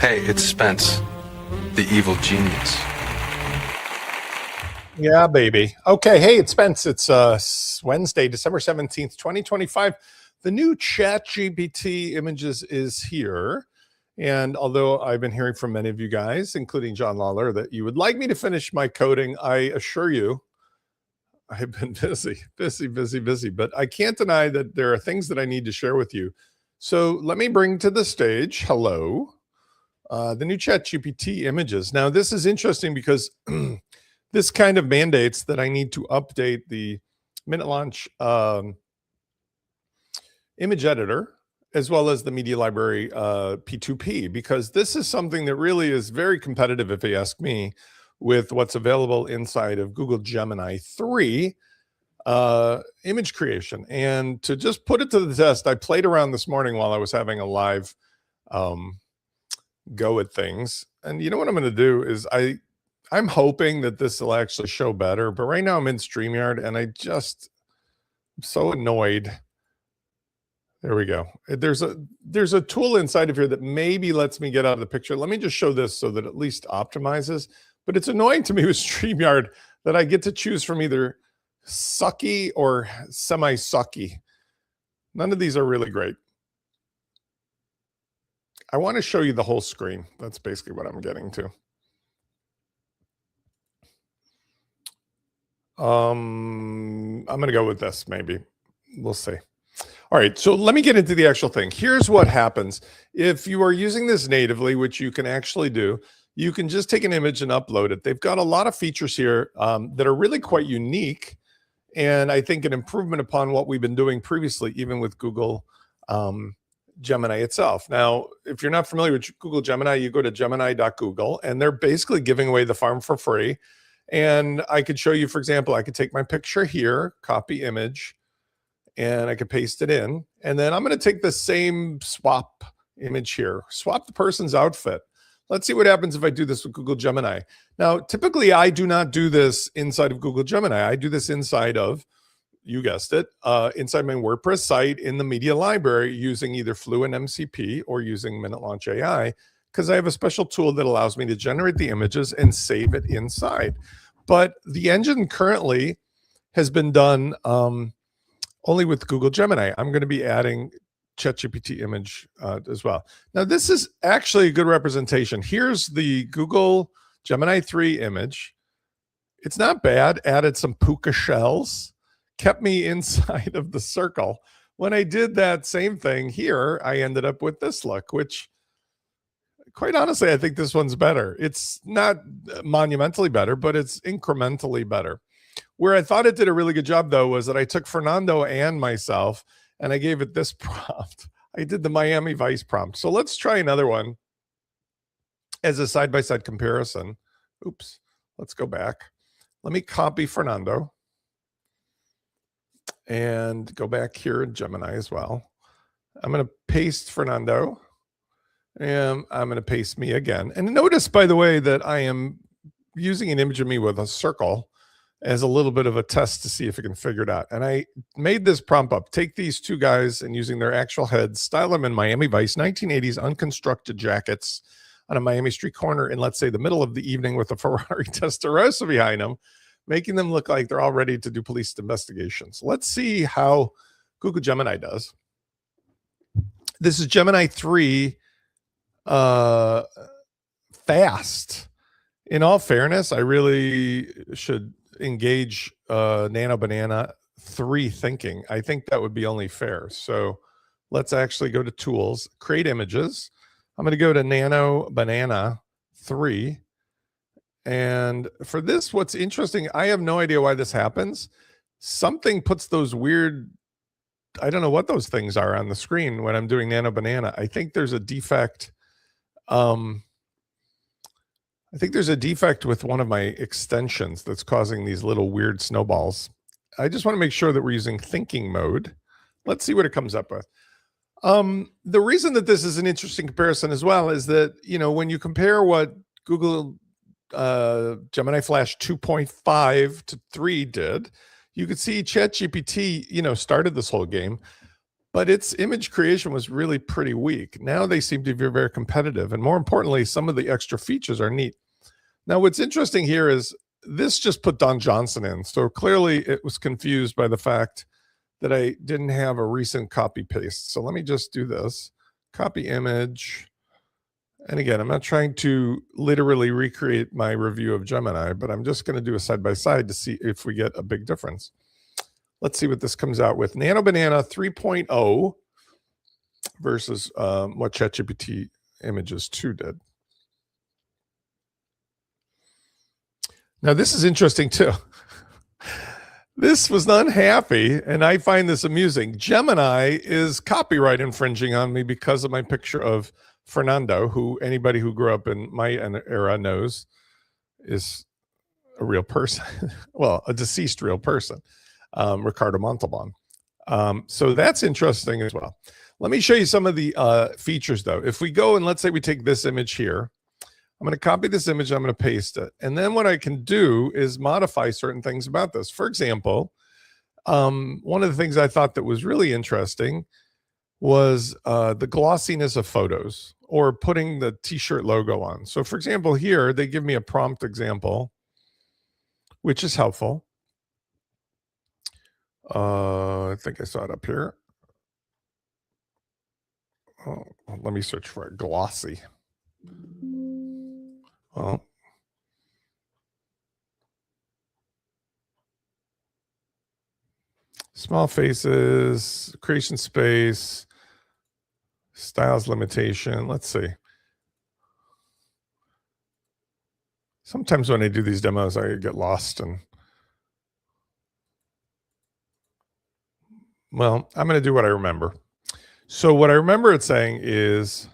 Hey, it's Spence, the evil genius. Yeah, baby. Okay, hey, it's Spence. It's Wednesday, December 17th, 2025. The new ChatGPT images is here. And although I've been hearing from many of you guys, including John Lawler, that you would like me to finish my coding, I assure you, I've been busy. But I can't deny that there are things that I need to share with you. So let me bring to the stage, hello, the new ChatGPT images. Now, this is interesting because this kind of mandates that I need to update the MinuteLaunch image editor, as well as the media library P2P, because this is something that really is very competitive, if you ask me, with what's available inside of Google Gemini 3 image creation. And to just put it to the test, I played around this morning while I was having a live go at things. And you know what I'm going to do is I'm hoping that this will actually show better, but right now I'm in StreamYard and I'm so annoyed. There we go. There's a tool inside of here that maybe lets me get out of the picture. Let me just show this so that at least optimizes, but it's annoying to me with StreamYard that I get to choose from either sucky or semi-sucky. None of these are really great. I want to show you the whole screen. That's basically what I'm getting to. I'm going to go with this, maybe. We'll see. All right, so let me get into the actual thing. Here's what happens. If you are using this natively, which you can actually do, you can just take an image and upload it. They've got a lot of features here that are really quite unique, and I think an improvement upon what we've been doing previously, even with Google Gemini itself. Now, if you're not familiar with Google Gemini, you go to gemini.google, and they're basically giving away the farm for free. And I could show you, for example, I could take my picture here, copy image, and I could paste it in. And then I'm going to take the same swap image here, swap the person's outfit. Let's see what happens if I do this with Google Gemini. Now, typically, I do not do this inside of Google Gemini. I do this inside of, you guessed it, inside my WordPress site in the media library using either Fluent MCP or using MinuteLaunch AI, because I have a special tool that allows me to generate the images and save it inside. But the engine currently has been done only with Google Gemini. I'm going to be adding ChatGPT image as well. Now, this is actually a good representation. Here's the Google Gemini 3 image. It's not bad. Added some puka shells, kept me inside of the circle. When I did that same thing here, I ended up with this look, which quite honestly, I think this one's better. It's not monumentally better, but it's incrementally better. Where I thought it did a really good job, though, was that I took Fernando and myself, and I gave it this prompt. I did the Miami Vice prompt. So let's try another one as a side-by-side comparison. Oops, let's go back. Let me copy Fernando and go back here in Gemini as well. I'm going to paste Fernando. And I'm going to paste me again. And notice, by the way, that I am using an image of me with a circle as a little bit of a test to see if it can figure it out. And I made this prompt up. Take these two guys and using their actual heads, style them in Miami Vice, 1980s unconstructed jackets on a Miami street corner in, let's say, the middle of the evening with a Ferrari Testarossa behind them, making them look like they're all ready to do police investigations. Let's see how Google Gemini does. This is Gemini 3 fast. In all fairness, I really should engage Nano Banana 3 thinking. I think that would be only fair. So let's actually go to tools, create images. I'm going to go to Nano Banana 3. And for this, what's interesting, I have no idea why this happens. Something puts those weird, I don't know what those things are on the screen when I'm doing Nano Banana. I think there's a defect. I think there's a defect with one of my extensions that's causing these little weird snowballs. I just want to make sure that we're using thinking mode. Let's see what it comes up with. The reason that this is an interesting comparison as well is that, you know, when you compare what Google Gemini Flash 2.5 to 3 did, you could see ChatGPT, you know, started this whole game. but its image creation was really pretty weak. Now they seem to be very competitive. And more importantly, some of the extra features are neat. Now, what's interesting here is this just put Don Johnson in. So clearly it was confused by the fact that I didn't have a recent copy paste. So let me just do this. Copy image. And again, I'm not trying to literally recreate my review of Gemini, but I'm just going to do a side-by-side to see if we get a big difference. Let's see what this comes out with. Nano Banana 3.0 versus what ChatGPT Images 2 did. Now, this is interesting too. This was unhappy, and I find this amusing. Gemini is copyright infringing on me because of my picture of Fernando, who anybody who grew up in my era knows is a real person. Well, a deceased real person. Ricardo Montalban. So that's interesting as well. Let me show you some of the features though. If we go and let's say we take this image here, I'm going to copy this image, I'm going to paste it. And then what I can do is modify certain things about this. For example, one of the things I thought that was really interesting was the glossiness of photos or putting the t-shirt logo on. So for example, here they give me a prompt example, which is helpful. I think I saw it up here. Oh, let me search for it. Glossy. Well, small faces, creation space, styles limitation. Let's see. Sometimes when I do these demos, I get lost and well, I'm going to do what I remember. So what I remember it saying is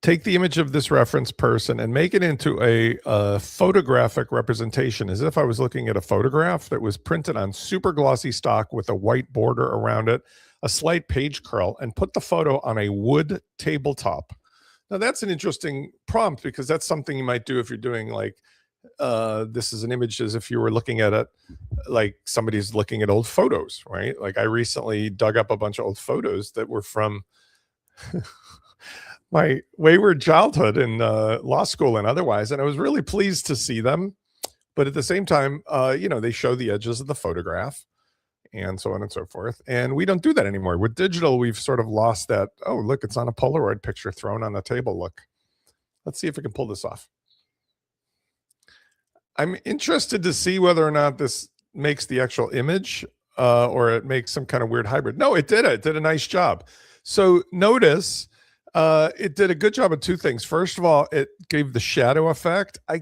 take the image of this reference person and make it into a photographic representation as if I was looking at a photograph that was printed on super glossy stock with a white border around it, a slight page curl, and put the photo on a wood tabletop. Now that's an interesting prompt because that's something you might do if you're doing like, this is an image as if you were looking at it like somebody's looking at old photos, right? Like I recently dug up a bunch of old photos that were from my wayward childhood in law school and otherwise, and I was really pleased to see them. But at the same time, you know, they show the edges of the photograph and so on and so forth. And we don't do that anymore. With digital, we've sort of lost that, oh, look, it's on a Polaroid picture thrown on the table. Look. Let's see if we can pull this off. I'm interested to see whether or not this makes the actual image or it makes some kind of weird hybrid. No, it did. It did a nice job. So notice it did a good job of two things. First of all, it gave the shadow effect. I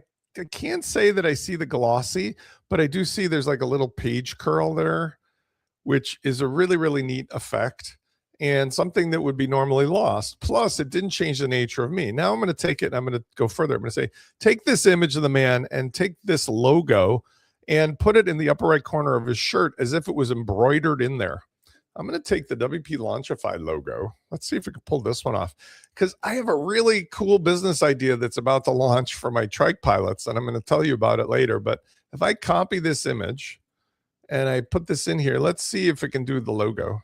can't say that I see the glossy, but I do see there's like a little page curl there, which is a really, really neat effect and something that would be normally lost. Plus, it didn't change the nature of me. Now I'm going to take it and I'm going to go further. I'm going to say, take this image of the man and take this logo and put it in the upper right corner of his shirt as if it was embroidered in there. I'm going to take the WP Launchify logo. Let's see if we can pull this one off because I have a really cool business idea that's about to launch for my trike pilots, and I'm going to tell you about it later. But if I copy this image and I put this in here, let's see if it can do the logo.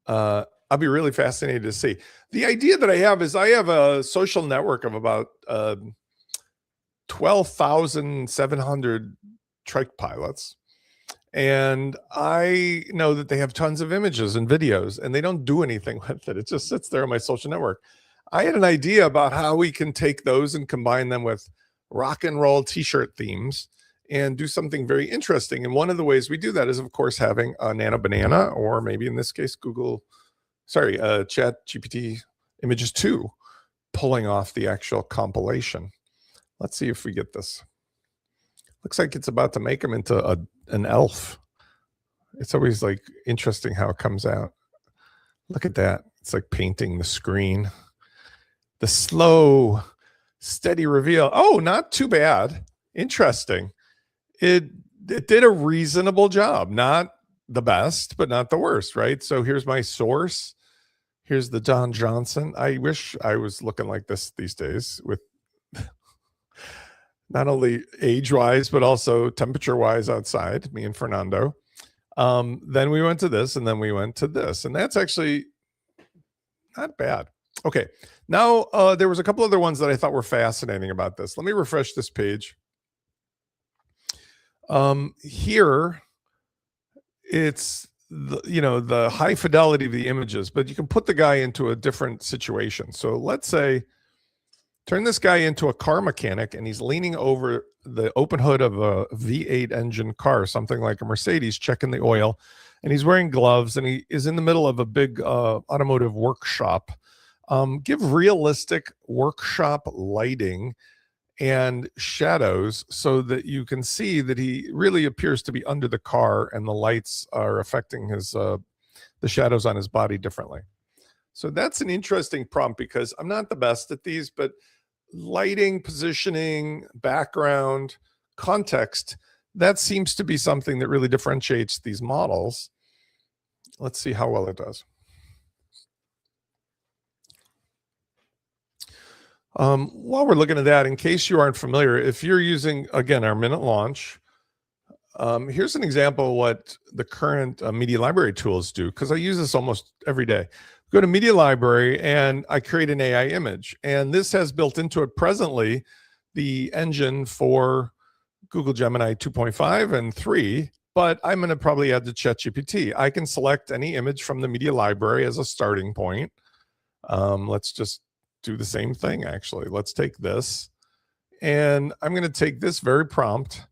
I'll be really fascinated to see. The idea that I have is I have a social network of about 12,700 trike pilots. And I know that they have tons of images and videos and they don't do anything with it. It just sits there on my social network. I had an idea about how we can take those and combine them with rock and roll t-shirt themes and do something very interesting. And one of the ways we do that is, of course, having a Nano Banana, or maybe in this case, ChatGPT Images 2 pulling off the actual compilation. Let's see if we get this. Looks like it's about to make him into an elf. It's always like interesting how it comes out. Look at that. It's like painting the screen. The slow, steady reveal. Oh, not too bad. Interesting. It did a reasonable job. Not the best, but not the worst, right? So here's my source. Here's the Don Johnson. I wish I was looking like this these days with not only age-wise, but also temperature-wise outside, me and Fernando. Then we went to this, and then we went to this, and that's actually not bad. Okay, now there was a couple other ones that I thought were fascinating about this. Let me refresh this page. Here, it's the high fidelity of the images, but you can put the guy into a different situation. So let's say, turn this guy into a car mechanic, and he's leaning over the open hood of a V8 engine car, something like a Mercedes, checking the oil, and he's wearing gloves, and he is in the middle of a big automotive workshop. Give realistic workshop lighting and shadows so that you can see that he really appears to be under the car, and the lights are affecting his the shadows on his body differently. So that's an interesting prompt, because I'm not the best at these, but lighting, positioning, background, context, that seems to be something that really differentiates these models. Let's see how well it does. While we're looking at that, in case you aren't familiar, if you're using, again, our MinuteLaunch, here's an example of what the current media library tools do, because I use this almost every day. Go to Media Library, and I create an AI image. And this has built into it presently the engine for Google Gemini 2.5 and 3, but I'm going to probably add the ChatGPT. I can select any image from the Media Library as a starting point. Let's just do the same thing, actually. Let's take this, and I'm going to take this very prompt.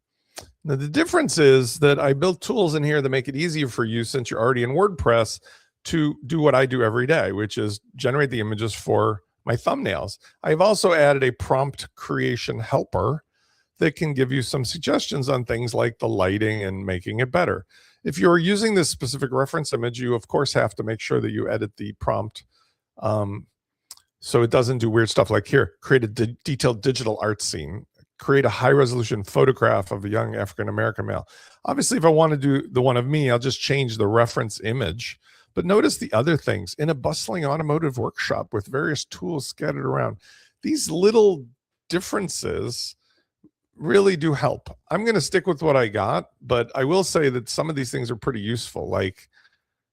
Now, the difference is that I built tools in here that make it easier for you, since you're already in WordPress, to do what I do every day, which is generate the images for my thumbnails. I've also added a prompt creation helper that can give you some suggestions on things like the lighting and making it better. If you're using this specific reference image, you of course have to make sure that you edit the prompt so it doesn't do weird stuff like here, create a detailed digital art scene, create a high resolution photograph of a young African-American male. Obviously, if I want to do the one of me, I'll just change the reference image. But notice the other things. In a bustling automotive workshop with various tools scattered around, these little differences really do help. I'm going to stick with what I got, but I will say that some of these things are pretty useful. Like,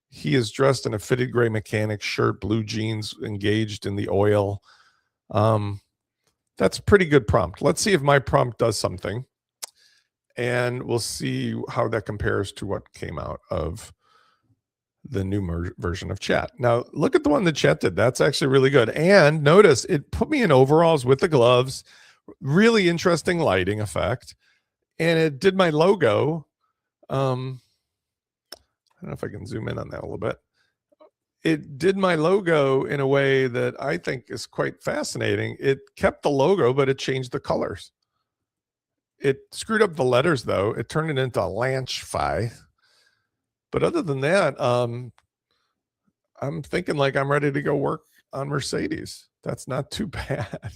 he is dressed in a fitted gray mechanic shirt, blue jeans, engaged in the oil. That's a pretty good prompt. Let's see if my prompt does something, and we'll see how that compares to what came out of the new version of Chat. Now, look at the one that Chat did. That's actually really good. And notice it put me in overalls with the gloves, really interesting lighting effect. And it did my logo. I don't know if I can zoom in on that a little bit. It did my logo in a way that I think is quite fascinating. It kept the logo, but it changed the colors. It screwed up the letters, though. It turned it into Lanchfi. But other than that, I'm thinking like I'm ready to go work on Mercedes. That's not too bad.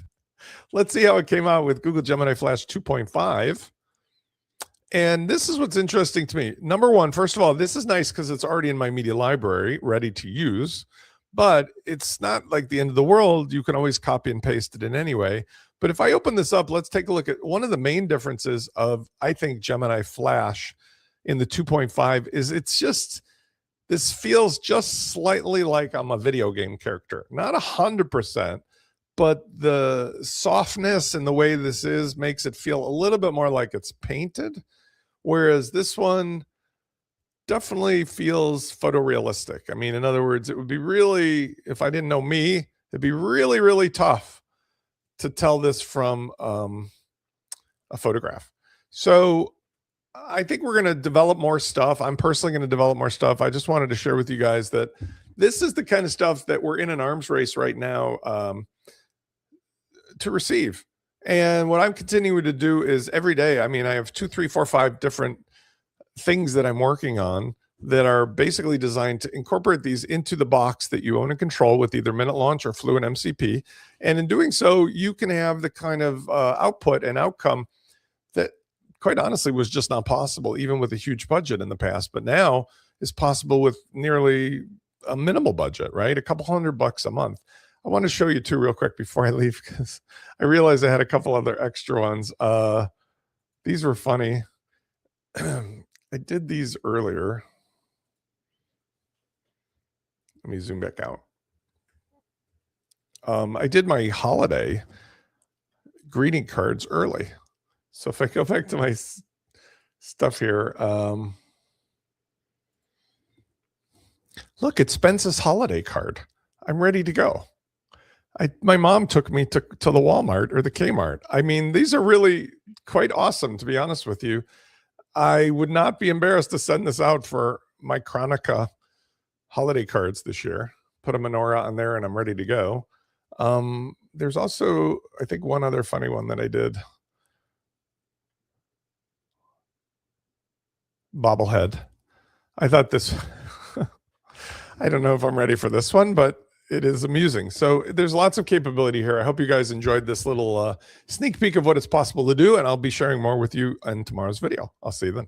Let's see how it came out with Google Gemini Flash 2.5. And this is what's interesting to me. Number one, first of all, this is nice because it's already in my media library, ready to use. But it's not like the end of the world. You can always copy and paste it in anyway. But if I open this up, let's take a look at one of the main differences of, I think, Gemini Flash in the 2.5 is this feels just slightly like I'm a video game character. Not 100%, but the softness and the way this is makes it feel a little bit more like it's painted. Whereas this one definitely feels photorealistic. I mean, in other words, it would be really, if I didn't know me, it'd be really, really tough to tell this from a photograph. So I think we're going to develop more stuff. I'm personally going to develop more stuff. I just wanted to share with you guys that this is the kind of stuff that we're in an arms race right now to receive. And what I'm continuing to do is every day, I mean, I have 2, 3, 4, 5 different things that I'm working on that are basically designed to incorporate these into the box that you own and control with either MinuteLaunch or Fluent MCP. And in doing so, you can have the kind of output and outcome that, quite honestly, was just not possible, even with a huge budget in the past, but now is possible with nearly a minimal budget, right? A couple $100 a month. I want to show you two real quick before I leave, because I realized I had a couple other extra ones. These were funny. I did these earlier. Let me zoom back out. I did my holiday greeting cards early. So if I go back to my stuff here, look, it's Spence's holiday card. I'm ready to go. My mom took me to the Walmart or the Kmart. I mean, these are really quite awesome, to be honest with you. I would not be embarrassed to send this out for my Chronica holiday cards this year. Put a menorah on there and I'm ready to go. There's also, I think, one other funny one that I did. Bobblehead. I thought this, I don't know if I'm ready for this one, but it is amusing. So there's lots of capability here. I hope you guys enjoyed this little sneak peek of what it's possible to do, and I'll be sharing more with you in tomorrow's video. I'll see you then.